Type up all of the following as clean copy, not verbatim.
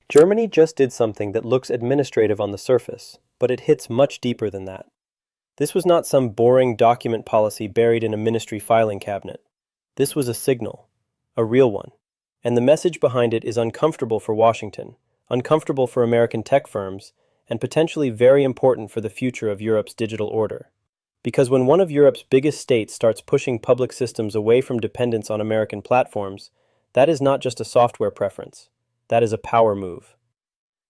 Germany just did something that looks administrative on the surface, but it hits much deeper than that. This was not some boring document policy buried in a ministry filing cabinet. This was a signal, a real one. And the message behind it is uncomfortable for Washington, uncomfortable for American tech firms, and potentially very important for the future of Europe's digital order. Because when one of Europe's biggest states starts pushing public systems away from dependence on American platforms, that is not just a software preference. That is a power move.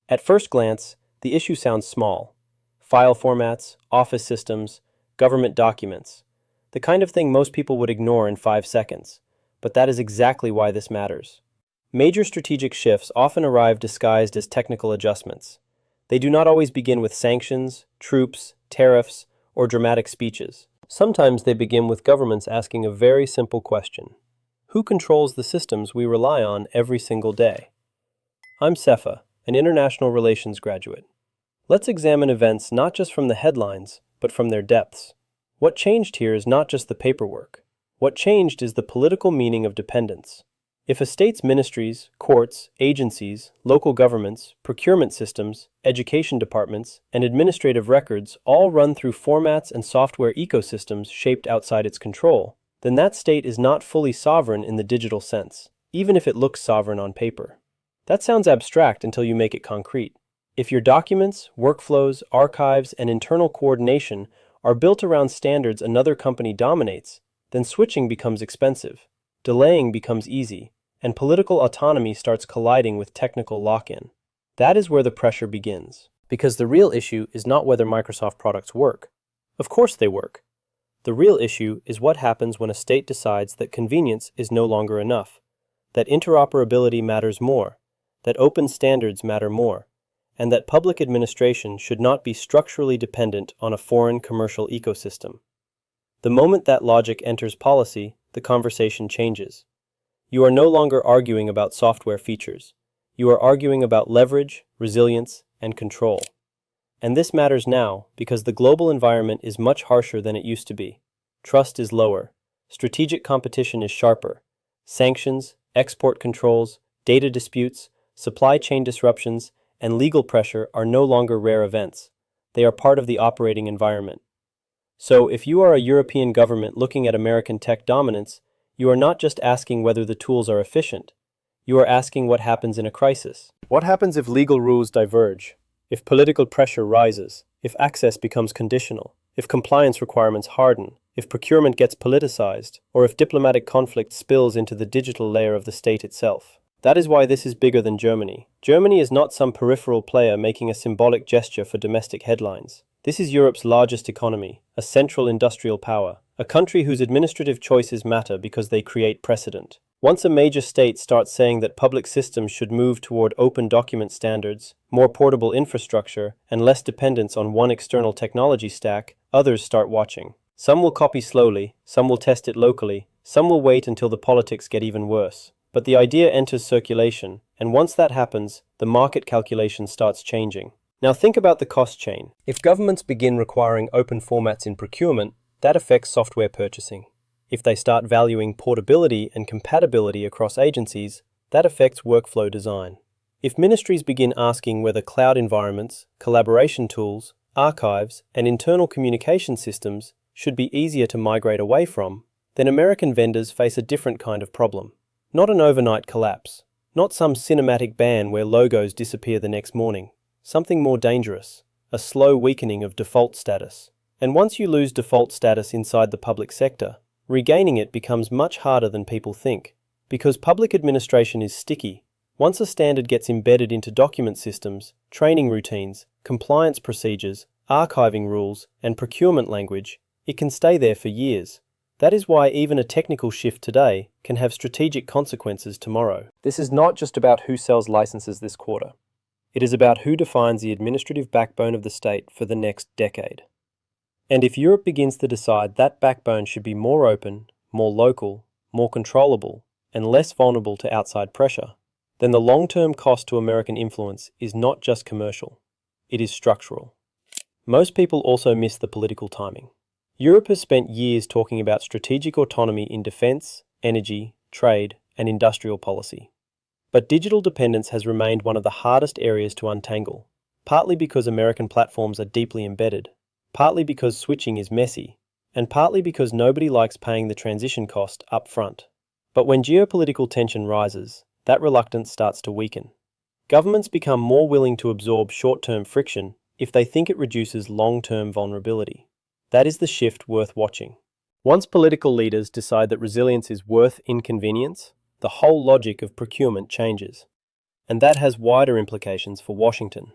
At first glance, the issue sounds small. File formats, office systems, government documents. The kind of thing most people would ignore in 5 seconds. But that is exactly why this matters. Major strategic shifts often arrive disguised as technical adjustments. They do not always begin with sanctions, troops, tariffs, or dramatic speeches. Sometimes they begin with governments asking a very simple question. Who controls the systems we rely on every single day? I'm Sefa, an international relations graduate. Let's examine events not just from the headlines, but from their depths. What changed here is not just the paperwork. What changed is the political meaning of dependence. If a state's ministries, courts, agencies, local governments, procurement systems, education departments, and administrative records all run through formats and software ecosystems shaped outside its control, then that state is not fully sovereign in the digital sense, even if it looks sovereign on paper. That sounds abstract until you make it concrete. If your documents, workflows, archives, and internal coordination are built around standards another company dominates, then switching becomes expensive, delaying becomes easy, and political autonomy starts colliding with technical lock-in. That is where the pressure begins. Because the real issue is not whether Microsoft products work. Of course they work. The real issue is what happens when a state decides that convenience is no longer enough, that interoperability matters more, that open standards matter more, and that public administration should not be structurally dependent on a foreign commercial ecosystem. The moment that logic enters policy, the conversation changes. You are no longer arguing about software features. You are arguing about leverage, resilience, and control. And this matters now because the global environment is much harsher than it used to be. Trust is lower. Strategic competition is sharper. Sanctions, export controls, data disputes, supply chain disruptions, and legal pressure are no longer rare events. They are part of the operating environment. So, if you are a European government looking at American tech dominance, you are not just asking whether the tools are efficient. You are asking what happens in a crisis. What happens if legal rules diverge? If political pressure rises? If access becomes conditional? If compliance requirements harden? If procurement gets politicized? Or if diplomatic conflict spills into the digital layer of the state itself? That is why this is bigger than Germany. Germany is not some peripheral player making a symbolic gesture for domestic headlines. This is Europe's largest economy, a central industrial power, a country whose administrative choices matter because they create precedent. Once a major state starts saying that public systems should move toward open document standards, more portable infrastructure, and less dependence on one external technology stack, others start watching. Some will copy slowly, some will test it locally, some will wait until the politics get even worse. But the idea enters circulation, and once that happens, the market calculation starts changing. Now think about the cost chain. If governments begin requiring open formats in procurement, that affects software purchasing. If they start valuing portability and compatibility across agencies, that affects workflow design. If ministries begin asking whether cloud environments, collaboration tools, archives, and internal communication systems should be easier to migrate away from, then American vendors face a different kind of problem. Not an overnight collapse, not some cinematic ban where logos disappear the next morning. Something more dangerous, a slow weakening of default status. And once you lose default status inside the public sector, regaining it becomes much harder than people think. Because public administration is sticky. Once a standard gets embedded into document systems, training routines, compliance procedures, archiving rules, and procurement language, it can stay there for years. That is why even a technical shift today can have strategic consequences tomorrow. This is not just about who sells licenses this quarter. It is about who defines the administrative backbone of the state for the next decade. And if Europe begins to decide that backbone should be more open, more local, more controllable, and less vulnerable to outside pressure, then the long-term cost to American influence is not just commercial, it is structural. Most people also miss the political timing. Europe has spent years talking about strategic autonomy in defense, energy, trade, and industrial policy. But digital dependence has remained one of the hardest areas to untangle, partly because American platforms are deeply embedded, partly because switching is messy, and partly because nobody likes paying the transition cost up front. But when geopolitical tension rises, that reluctance starts to weaken. Governments become more willing to absorb short-term friction if they think it reduces long-term vulnerability. That is the shift worth watching. Once political leaders decide that resilience is worth inconvenience, the whole logic of procurement changes. And that has wider implications for Washington.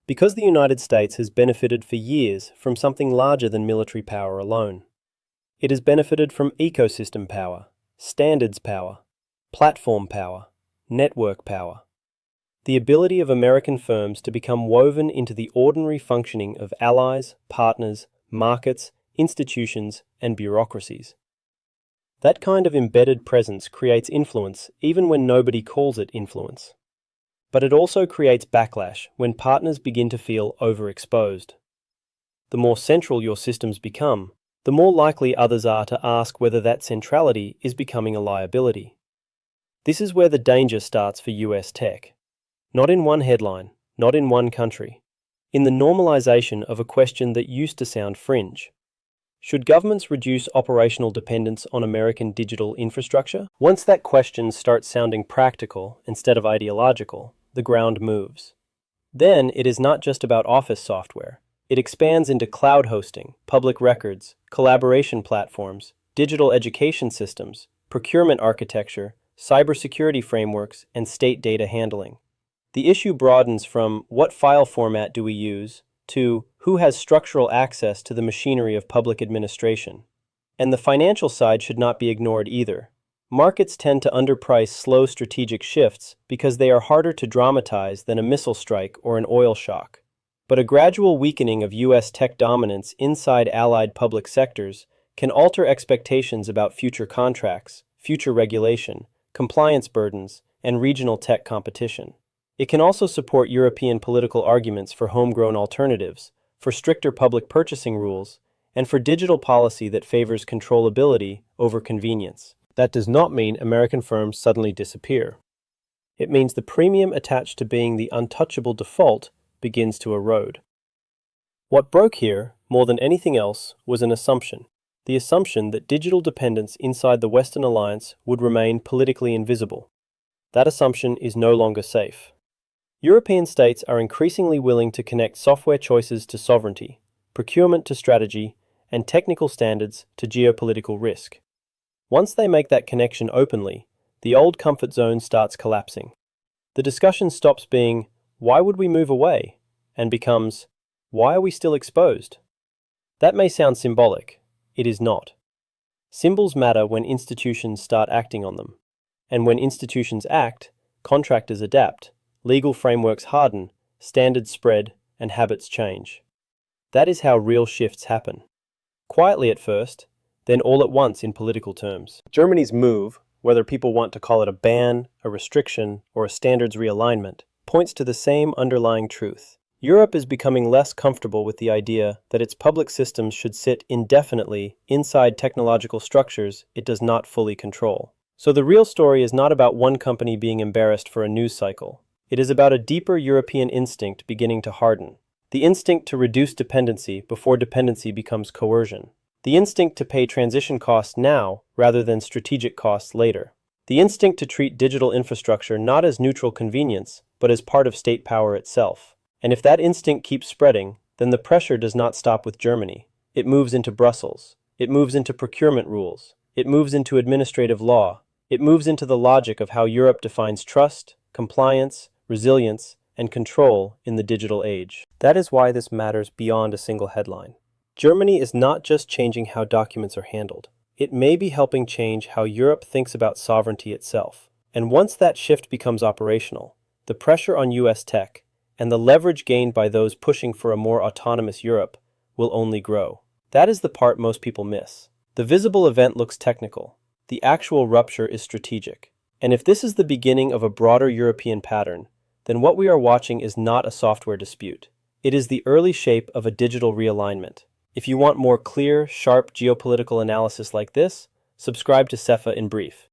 Because the United States has benefited for years from something larger than military power alone. It has benefited from ecosystem power, standards power, platform power, network power. The ability of American firms to become woven into the ordinary functioning of allies, partners, markets, institutions, and bureaucracies. That kind of embedded presence creates influence even when nobody calls it influence. But it also creates backlash when partners begin to feel overexposed. The more central your systems become, the more likely others are to ask whether that centrality is becoming a liability. This is where the danger starts for US tech. Not in one headline, not in one country. In the normalization of a question that used to sound fringe. Should governments reduce operational dependence on American digital infrastructure? Once that question starts sounding practical instead of ideological, the ground moves. Then it is not just about office software. It expands into cloud hosting, public records, collaboration platforms, digital education systems, procurement architecture, cybersecurity frameworks, and state data handling. The issue broadens from what file format do we use to who has structural access to the machinery of public administration. And the financial side should not be ignored either. Markets tend to underprice slow strategic shifts because they are harder to dramatize than a missile strike or an oil shock. But a gradual weakening of US tech dominance inside allied public sectors can alter expectations about future contracts, future regulation, compliance burdens, and regional tech competition. It can also support European political arguments for homegrown alternatives, for stricter public purchasing rules, and for digital policy that favors controllability over convenience. That does not mean American firms suddenly disappear. It means the premium attached to being the untouchable default begins to erode. What broke here, more than anything else, was an assumption. The assumption that digital dependence inside the Western alliance would remain politically invisible. That assumption is no longer safe. European states are increasingly willing to connect software choices to sovereignty, procurement to strategy, and technical standards to geopolitical risk. Once they make that connection openly, the old comfort zone starts collapsing. The discussion stops being, why would we move away? And becomes, why are we still exposed? That may sound symbolic. It is not. Symbols matter when institutions start acting on them. And when institutions act, contractors adapt, legal frameworks harden, standards spread, and habits change. That is how real shifts happen. Quietly at first, then all at once in political terms. Germany's move, whether people want to call it a ban, a restriction, or a standards realignment, points to the same underlying truth. Europe is becoming less comfortable with the idea that its public systems should sit indefinitely inside technological structures it does not fully control. So the real story is not about one company being embarrassed for a news cycle. It is about a deeper European instinct beginning to harden. The instinct to reduce dependency before dependency becomes coercion. The instinct to pay transition costs now rather than strategic costs later. The instinct to treat digital infrastructure not as neutral convenience, but as part of state power itself. And if that instinct keeps spreading, then the pressure does not stop with Germany. It moves into Brussels. It moves into procurement rules. It moves into administrative law. It moves into the logic of how Europe defines trust, compliance, resilience, and control in the digital age. That is why this matters beyond a single headline. Germany is not just changing how documents are handled. It may be helping change how Europe thinks about sovereignty itself. And once that shift becomes operational, the pressure on US tech and the leverage gained by those pushing for a more autonomous Europe will only grow. That is the part most people miss. The visible event looks technical. The actual rupture is strategic. And if this is the beginning of a broader European pattern, then what we are watching is not a software dispute. It is the early shape of a digital realignment. If you want more clear, sharp geopolitical analysis like this, subscribe to Sefa in brief.